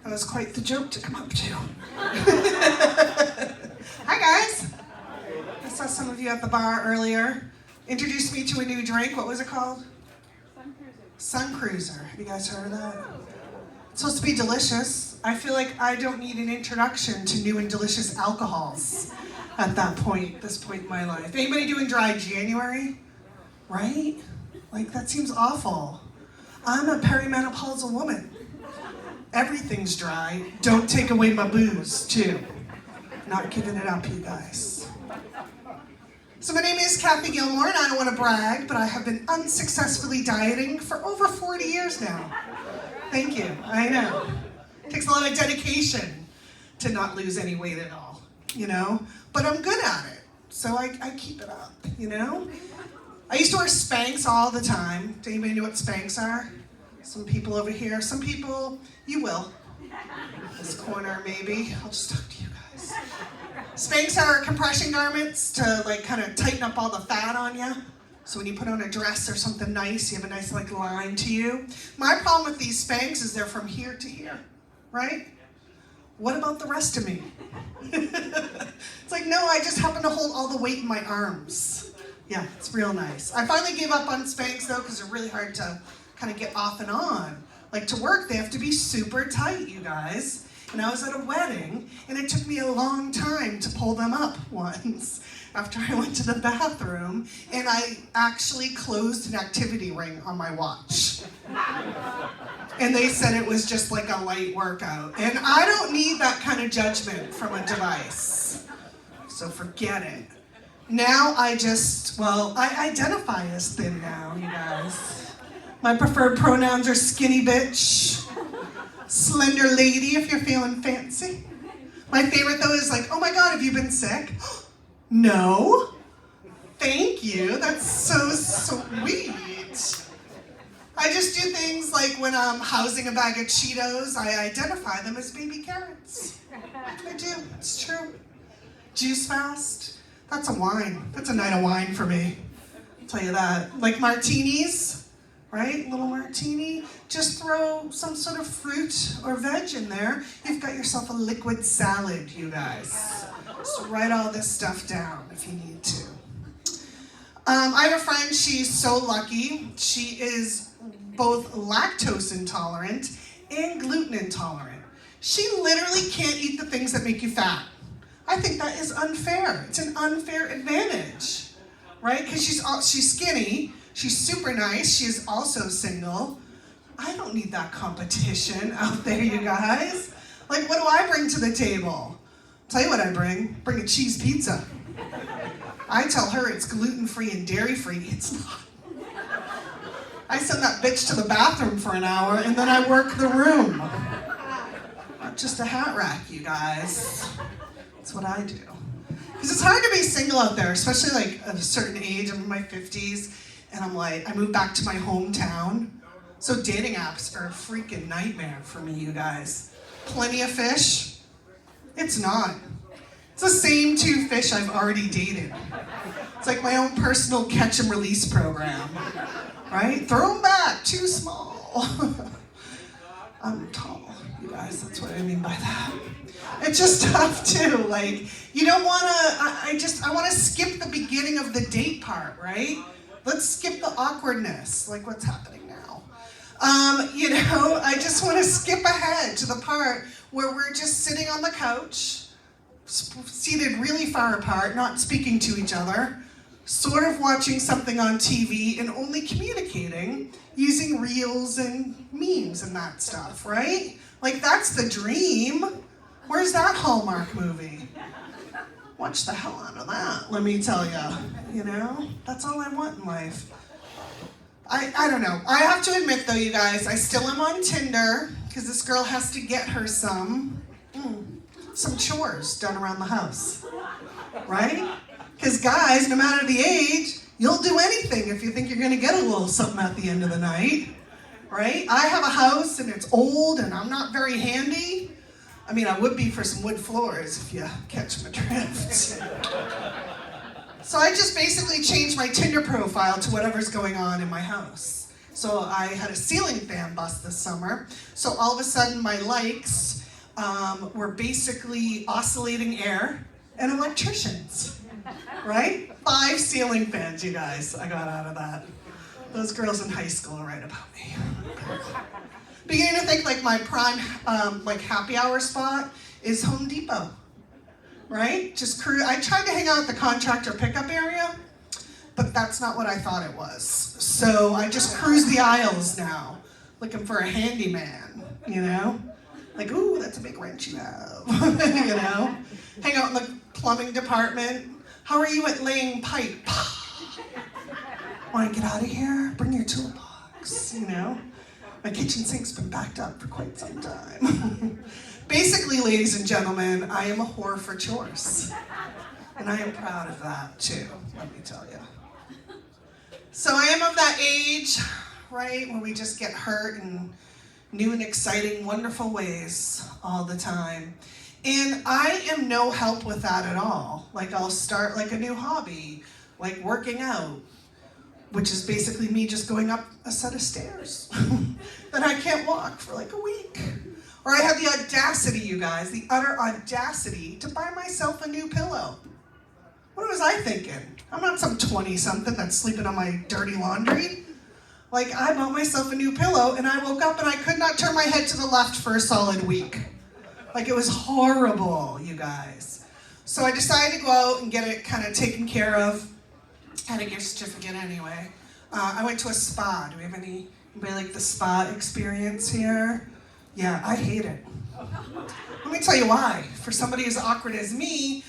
That was quite the joke to come up to. Hi guys. I saw some of you at the bar earlier. Introduced me to a new drink. What was it called? Sun Cruiser. Have you guys heard of that? It's supposed to be delicious. I feel like I don't need an introduction to new and delicious alcohols at this point in my life. Anybody doing dry January? Right? Like, that seems awful. I'm a perimenopausal woman. Everything's dry. Don't take away my booze, too. Not giving it up, you guys. So my name is Kathy Gilmore, and I don't want to brag, but I have been unsuccessfully dieting for over 40 years now. Thank you. I know. It takes a lot of dedication to not lose any weight at all, you know? But I'm good at it, so I keep it up, you know? I used to wear Spanx all the time. Does anybody know what Spanx are? Some people over here. Some people, you will. This corner, maybe. I'll just talk to you guys. Spanx are compression garments to, like, kind of tighten up all the fat on you. So when you put on a dress or something nice, you have a nice, like, line to you. My problem with these Spanx is they're from here to here, right? What about the rest of me? It's like, no, I just happen to hold all the weight in my arms. Yeah, it's real nice. I finally gave up on Spanx, though, because they're really hard to kind of get off and on. Like, to work, they have to be super tight, you guys. And I was at a wedding, and it took me a long time to pull them up once after I went to the bathroom, and I actually closed an activity ring on my watch. And they said it was just like a light workout. And I don't need that kind of judgment from a device. So forget it. Now I identify as thin now, you guys. My preferred pronouns are skinny bitch, slender lady if you're feeling fancy. My favorite though is like, oh my God, have you been sick? No. Thank you, that's so sweet. I just do things like when I'm housing a bag of Cheetos, I identify them as baby carrots. I do, it's true. Juice fast, that's a wine. That's a night of wine for me, I'll tell you that. Like martinis, right? Little martini. Just throw some sort of fruit or veg in there. You've got yourself a liquid salad, you guys. Just write all this stuff down if you need to. I have a friend, she's so lucky. She is both lactose intolerant and gluten intolerant. She literally can't eat the things that make you fat. I think that is unfair. It's an unfair advantage, right? Because she's skinny, she's super nice, she is also single. I don't need that competition out there, you guys. Like, what do I bring to the table? Tell you what I bring a cheese pizza. I tell her it's gluten-free and dairy-free. It's not. I send that bitch to the bathroom for an hour and then I work the room. Not just a hat rack, you guys. That's what I do. Because it's hard to be single out there, especially like at a certain age. I'm in my 50s and I'm like, I moved back to my hometown. So dating apps are a freaking nightmare for me, you guys. Plenty of fish? It's not. It's the same two fish I've already dated. It's like my own personal catch and release program, right? Throw them back, too small. I'm tall, you guys, that's what I mean by that. It's just tough too, like, you don't wanna, I wanna skip the beginning of the date part, right? Let's skip the awkwardness, like what's happening now. I just wanna skip ahead to the part where we're just sitting on the couch, seated really far apart, not speaking to each other, sort of watching something on TV and only communicating using reels and memes and that stuff, right? Like, that's the dream. Where's that Hallmark movie? Watch the hell out of that, let me tell you know? That's all I want in life. I don't know. I have to admit though, you guys, I still am on Tinder because this girl has to get her some chores done around the house, right? Because guys, no matter the age, you'll do anything if you think you're gonna get a little something at the end of the night, right? I have a house and it's old and I'm not very handy. I mean, I would be for some wood floors if you catch my drift. So I just basically changed my Tinder profile to whatever's going on in my house. So I had a ceiling fan bust this summer, so all of a sudden my likes were basically oscillating air and electricians, right? 5 ceiling fans, you guys, I got out of that. Those girls in high school are right about me. Beginning to think like my prime like happy hour spot is Home Depot, right? I tried to hang out at the contractor pickup area, but that's not what I thought it was. So I just cruise the aisles now, looking for a handyman, you know? Like, ooh, that's a big wrench you have, you know? Hang out in the plumbing department. How are you at laying pipe? Want to get out of here? Bring your toolbox, you know? My kitchen sink's been backed up for quite some time. Basically, ladies and gentlemen, I am a whore for chores. And I am proud of that, too, let me tell you. So I am of that age, right, where we just get hurt in new and exciting, wonderful ways all the time. And I am no help with that at all. Like, I'll start like a new hobby, like working out, which is basically me just going up a set of stairs that I can't walk for like a week. Or I had the audacity, you guys, the utter audacity to buy myself a new pillow. What was I thinking? I'm not some 20-something that's sleeping on my dirty laundry. Like, I bought myself a new pillow and I woke up and I could not turn my head to the left for a solid week. Like, it was horrible, you guys. So I decided to go out and get it kind of taken care of. Had a gift certificate anyway. I went to a spa. Do we have anybody like the spa experience here? Yeah, I hate it. Let me tell you why. For somebody as awkward as me,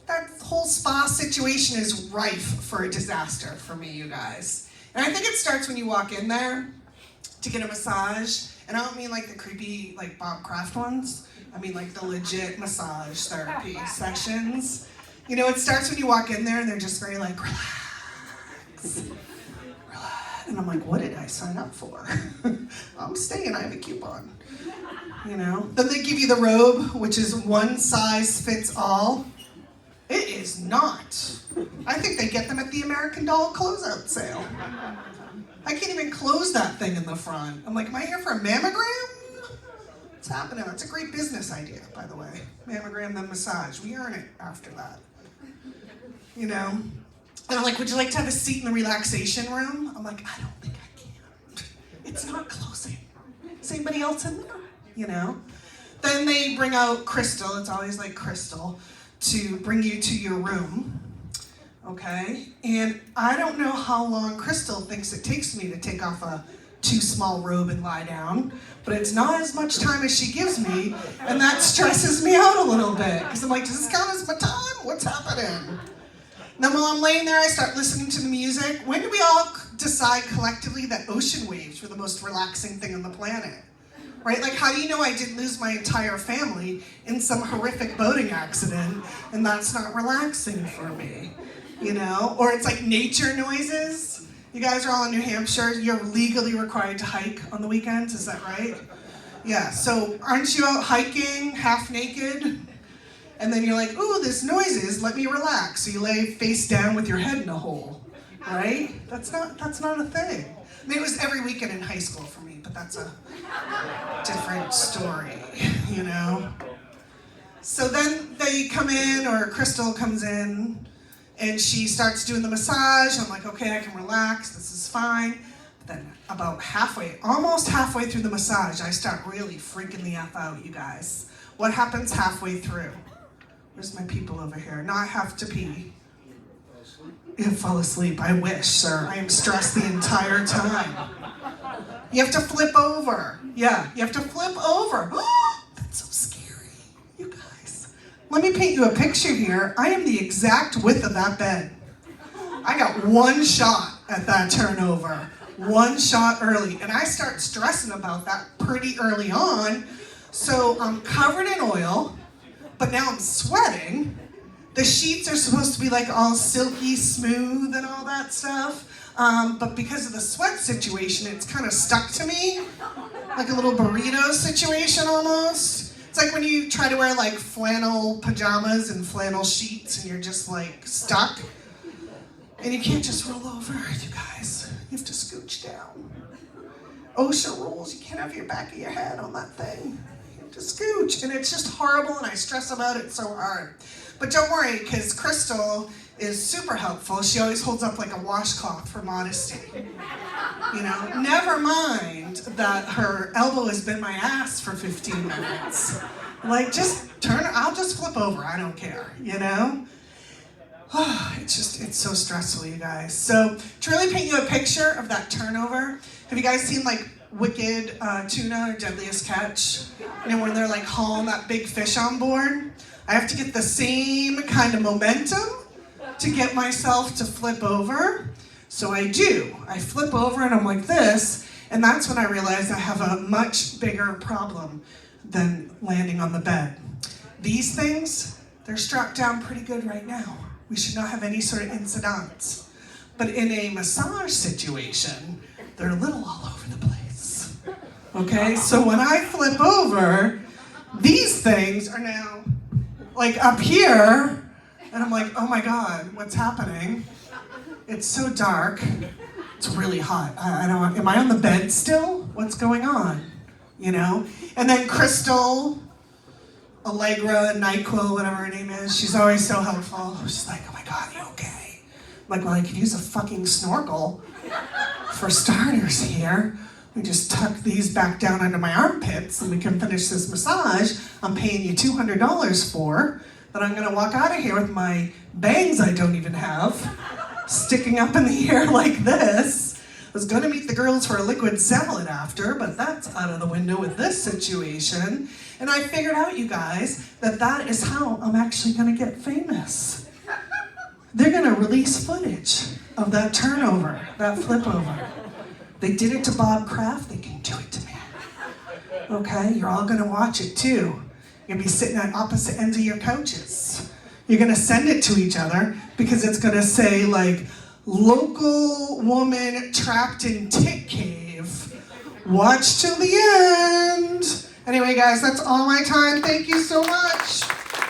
that whole spa situation is rife for a disaster for me, you guys. And I think it starts when you walk in there to get a massage. And I don't mean like the creepy, like Bob Kraft ones. I mean like the legit massage therapy sessions. You know, it starts when you walk in there and they're just very like, relax. And I'm like, what did I sign up for? I'm staying, I have a coupon. You know? Then they give you the robe, which is one size fits all. It is not. I think they get them at the American Doll closeout sale. I can't even close that thing in the front. I'm like, am I here for a mammogram? What's happening? That's a great business idea, by the way. Mammogram, then massage. We earn it after that. You know? And I'm like, would you like to have a seat in the relaxation room? I'm like, I don't think I can. It's not closing. Is anybody else in there? You know? Then they bring out Crystal, it's always like Crystal, to bring you to your room. Okay? And I don't know how long Crystal thinks it takes me to take off a too small robe and lie down, but it's not as much time as she gives me, and that stresses me out a little bit, because I'm like, does this count as my time? What's happening? Then while I'm laying there, I start listening to the music. When do we all decide collectively that ocean waves were the most relaxing thing on the planet? Right? Like, how do you know I didn't lose my entire family in some horrific boating accident, and that's not relaxing for me? You know? Or it's like nature noises. You guys are all in New Hampshire. You're legally required to hike on the weekends, is that right? Yeah, so aren't you out hiking, half naked? And then you're like, ooh, this noises, let me relax. So you lay face down with your head in a hole, right? That's not a thing. I mean, it was every weekend in high school for me, but that's a different story, you know? So then they come in, or Crystal comes in, and she starts doing the massage. I'm like, okay, I can relax, this is fine. But then about almost halfway through the massage, I start really freaking the F out, you guys. What happens halfway through? Where's my people over here? Now I have to pee. You fall asleep. I wish, sir. I am stressed the entire time. You have to flip over. Yeah, you have to flip over. That's so scary, you guys. Let me paint you a picture here. I am the exact width of that bed. I got one shot at that turnover. One shot early. And I start stressing about that pretty early on. So I'm covered in oil. But now I'm sweating. The sheets are supposed to be like all silky smooth and all that stuff. But because of the sweat situation, it's kind of stuck to me. Like a little burrito situation almost. It's like when you try to wear like flannel pajamas and flannel sheets and you're just like stuck. And you can't just roll over, you guys. You have to scooch down. OSHA rules, you can't have your back of your head on that thing. You have to scooch. couch. And it's just horrible and I stress about it so hard. But don't worry, because Crystal is super helpful. She always holds up like a washcloth for modesty. You know, never mind that her elbow has been my ass for 15 minutes. Like, just I'll just flip over, I don't care, you know? Oh, it's so stressful, you guys. So, to really paint you a picture of that turnover, have you guys seen like Wicked Tuna or Deadliest Catch? You know, when they're like hauling that big fish on board? I have to get the same kind of momentum to get myself to flip over. So I do. I flip over and I'm like this, and that's when I realize I have a much bigger problem than landing on the bed. These things, they're strapped down pretty good right now. We should not have any sort of incidents. But in a massage situation, they're a little all over the place. Okay, so when I flip over, these things are now like up here, and I'm like, oh my God, what's happening? It's so dark. It's really hot. I don't. Am I on the bed still? What's going on? You know? And then Crystal, Allegra, NyQuil, whatever her name is, she's always so helpful. She's like, oh my God, you okay? I'm like, well, I could use a fucking snorkel for starters here. We just tuck these back down under my armpits and we can finish this massage I'm paying you $200 for, that I'm gonna walk out of here with my bangs I don't even have sticking up in the air like this. I was gonna meet the girls for a liquid salad after, but that's out of the window with this situation. And I figured out, you guys, that is how I'm actually gonna get famous. They're gonna release footage of that turnover, that flip over. They did it to Bob Kraft, they can do it to me. Okay, you're all gonna watch it too. You're gonna be sitting at opposite ends of your couches. You're gonna send it to each other because it's gonna say like, local woman trapped in tick cave. Watch till the end. Anyway, guys, that's all my time. Thank you so much.